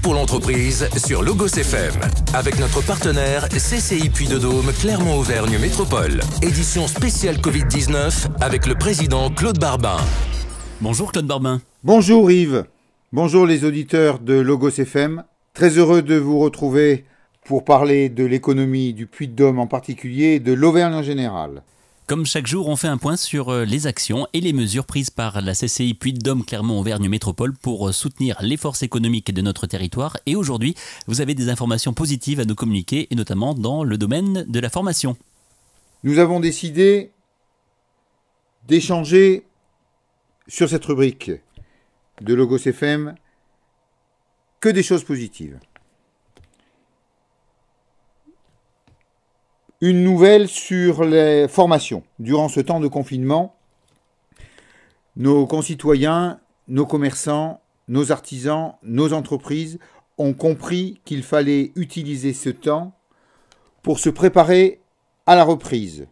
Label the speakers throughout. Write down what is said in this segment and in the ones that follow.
Speaker 1: pour l'entreprise sur Logos FM. Avec notre partenaire CCI Puy-de-Dôme Clermont-Auvergne Métropole. Édition spéciale Covid-19 avec le président Claude Barbin.
Speaker 2: Bonjour Claude Barbin.
Speaker 3: Bonjour Yves. Bonjour les auditeurs de Logos FM. Très heureux de vous retrouver pour parler de l'économie du Puy-de-Dôme en particulier et de l'Auvergne en général.
Speaker 2: Comme chaque jour, on fait un point sur les actions et les mesures prises par la CCI Puy-de-Dôme Clermont-Auvergne Métropole pour soutenir les forces économiques de notre territoire. Et aujourd'hui, vous avez des informations positives à nous communiquer, et notamment dans le domaine de la formation.
Speaker 3: Nous avons décidé d'échanger sur cette rubrique de Logos FM que des choses positives. Une nouvelle sur les formations. Durant ce temps de confinement, nos concitoyens, nos commerçants, nos artisans, nos entreprises ont compris qu'il fallait utiliser ce temps pour se préparer à la reprise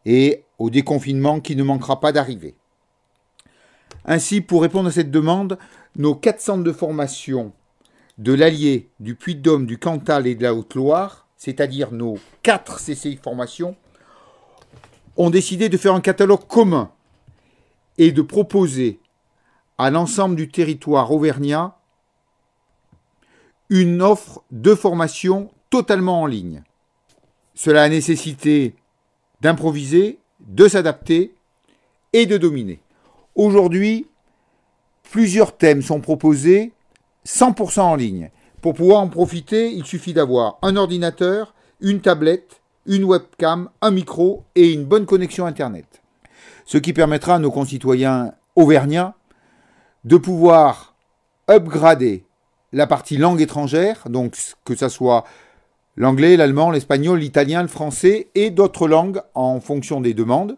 Speaker 3: et au déconfinement qui ne manquera pas d'arriver. Ainsi, pour répondre à cette demande, nos 4 centres de formation de l'Allier, du Puy-de-Dôme, du Cantal et de la Haute-Loire, c'est-à-dire nos 4 CCI formations, ont décidé de faire un catalogue commun et de proposer à l'ensemble du territoire auvergnat une offre de formation totalement en ligne. Cela a nécessité d'improviser, de s'adapter et de dominer. Aujourd'hui, plusieurs thèmes sont proposés 100% en ligne. Pour pouvoir en profiter, il suffit d'avoir un ordinateur, une tablette, une webcam, un micro et une bonne connexion Internet. Ce qui permettra à nos concitoyens auvergnats de pouvoir upgrader la partie langue étrangère, donc que ce soit l'anglais, l'allemand, l'espagnol, l'italien, le français et d'autres langues en fonction des demandes,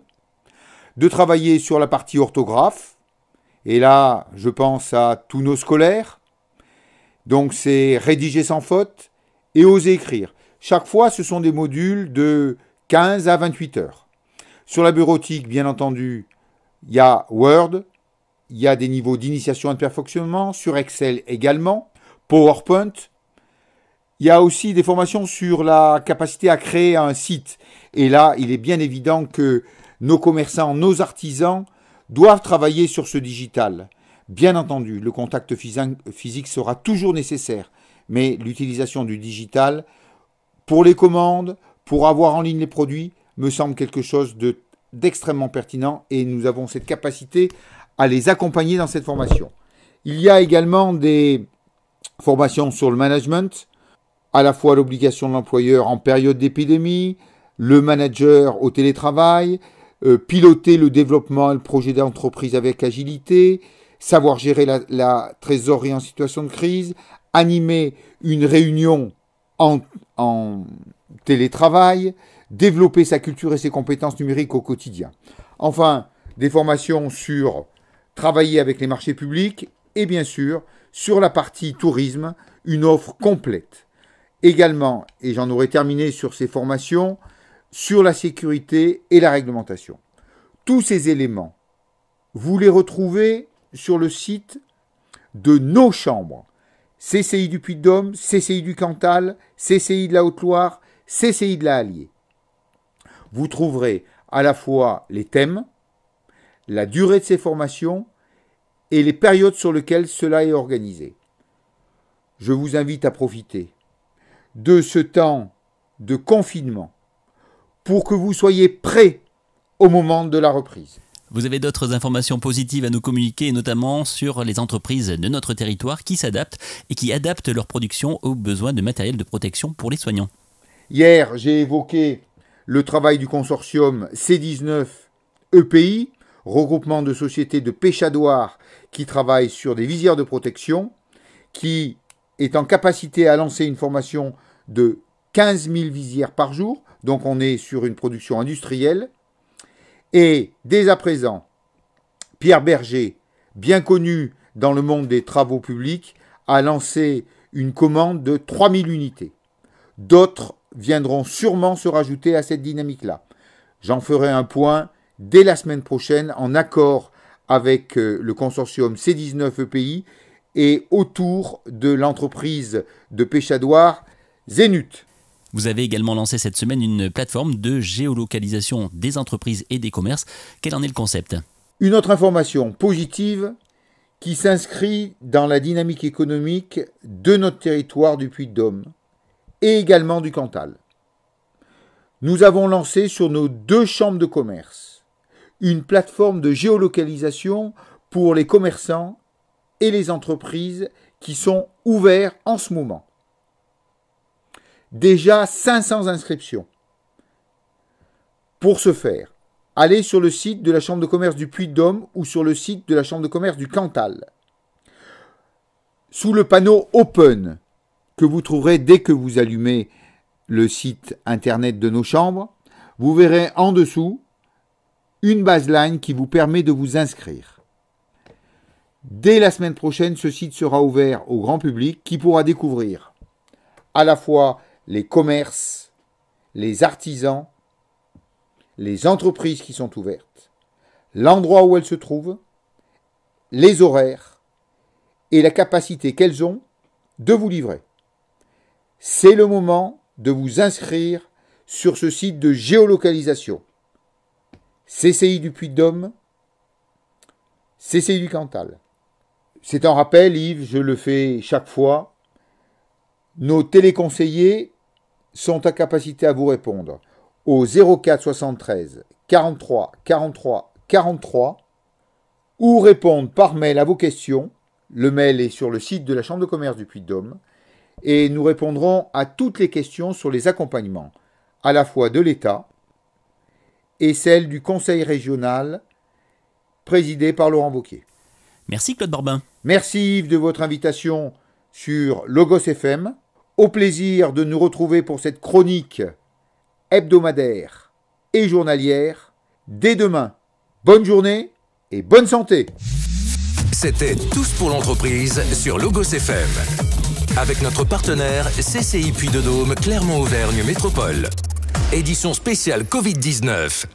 Speaker 3: de travailler sur la partie orthographe, et là je pense à tous nos scolaires. Donc c'est rédiger sans faute et oser écrire. Chaque fois, ce sont des modules de 15 à 28 heures. Sur la bureautique, bien entendu, il y a Word, il y a des niveaux d'initiation et de perfectionnement, sur Excel également, PowerPoint. Il y a aussi des formations sur la capacité à créer un site. Et là, il est bien évident que nos commerçants, nos artisans doivent travailler sur ce digital. Bien entendu, le contact physique sera toujours nécessaire, mais l'utilisation du digital pour les commandes, pour avoir en ligne les produits, me semble quelque chose d'extrêmement pertinent et nous avons cette capacité à les accompagner dans cette formation. Il y a également des formations sur le management, à la fois l'obligation de l'employeur en période d'épidémie, le manager au télétravail, piloter le développement et le projet d'entreprise avec agilité, savoir gérer la trésorerie en situation de crise, animer une réunion en télétravail, développer sa culture et ses compétences numériques au quotidien. Enfin, des formations sur travailler avec les marchés publics et bien sûr, sur la partie tourisme, une offre complète. Également, et j'en aurai terminé sur ces formations, sur la sécurité et la réglementation. Tous ces éléments, vous les retrouvez sur le site de nos chambres, CCI du Puy-de-Dôme, CCI du Cantal, CCI de la Haute-Loire, CCI de la Allier. Vous trouverez à la fois les thèmes, la durée de ces formations et les périodes sur lesquelles cela est organisé. Je vous invite à profiter de ce temps de confinement pour que vous soyez prêts au moment de la reprise.
Speaker 2: Vous avez d'autres informations positives à nous communiquer, notamment sur les entreprises de notre territoire qui s'adaptent et qui adaptent leur production aux besoins de matériel de protection pour les soignants.
Speaker 3: Hier, j'ai évoqué le travail du consortium C19 EPI, regroupement de sociétés de pêchadoirs qui travaillent sur des visières de protection, qui est en capacité à lancer une formation de 15 000 visières par jour, donc on est sur une production industrielle. Et dès à présent, Pierre Berger, bien connu dans le monde des travaux publics, a lancé une commande de 3000 unités. D'autres viendront sûrement se rajouter à cette dynamique-là. J'en ferai un point dès la semaine prochaine en accord avec le consortium C19 EPI et autour de l'entreprise de Péchadoire Zénith.
Speaker 2: Vous avez également lancé cette semaine une plateforme de géolocalisation des entreprises et des commerces. Quel en est le concept ?
Speaker 3: Une autre information positive qui s'inscrit dans la dynamique économique de notre territoire du Puy-de-Dôme et également du Cantal. Nous avons lancé sur nos 2 chambres de commerce une plateforme de géolocalisation pour les commerçants et les entreprises qui sont ouverts en ce moment. Déjà 500 inscriptions. Pour ce faire, allez sur le site de la Chambre de commerce du Puy-de-Dôme ou sur le site de la Chambre de commerce du Cantal. Sous le panneau Open, que vous trouverez dès que vous allumez le site internet de nos chambres, vous verrez en dessous une baseline qui vous permet de vous inscrire. Dès la semaine prochaine, ce site sera ouvert au grand public qui pourra découvrir à la fois les commerces, les artisans, les entreprises qui sont ouvertes, l'endroit où elles se trouvent, les horaires et la capacité qu'elles ont de vous livrer. C'est le moment de vous inscrire sur ce site de géolocalisation. CCI du Puy-de-Dôme, CCI du Cantal. C'est un rappel, Yves, je le fais chaque fois. Nos téléconseillers sont à capacité à vous répondre au 04 73 43 43 43 ou répondre par mail à vos questions. Le mail est sur le site de la Chambre de commerce du Puy-de-Dôme et nous répondrons à toutes les questions sur les accompagnements, à la fois de l'État et celle du Conseil régional présidé par Laurent Wauquiez.
Speaker 2: Merci Claude Barbin.
Speaker 3: Merci Yves de votre invitation sur Logos FM. Au plaisir de nous retrouver pour cette chronique hebdomadaire et journalière dès demain. Bonne journée et bonne santé.
Speaker 1: C'était Tous pour l'entreprise sur Logos FM. Avec notre partenaire CCI Puy-de-Dôme Clermont-Auvergne Métropole. Édition spéciale Covid-19.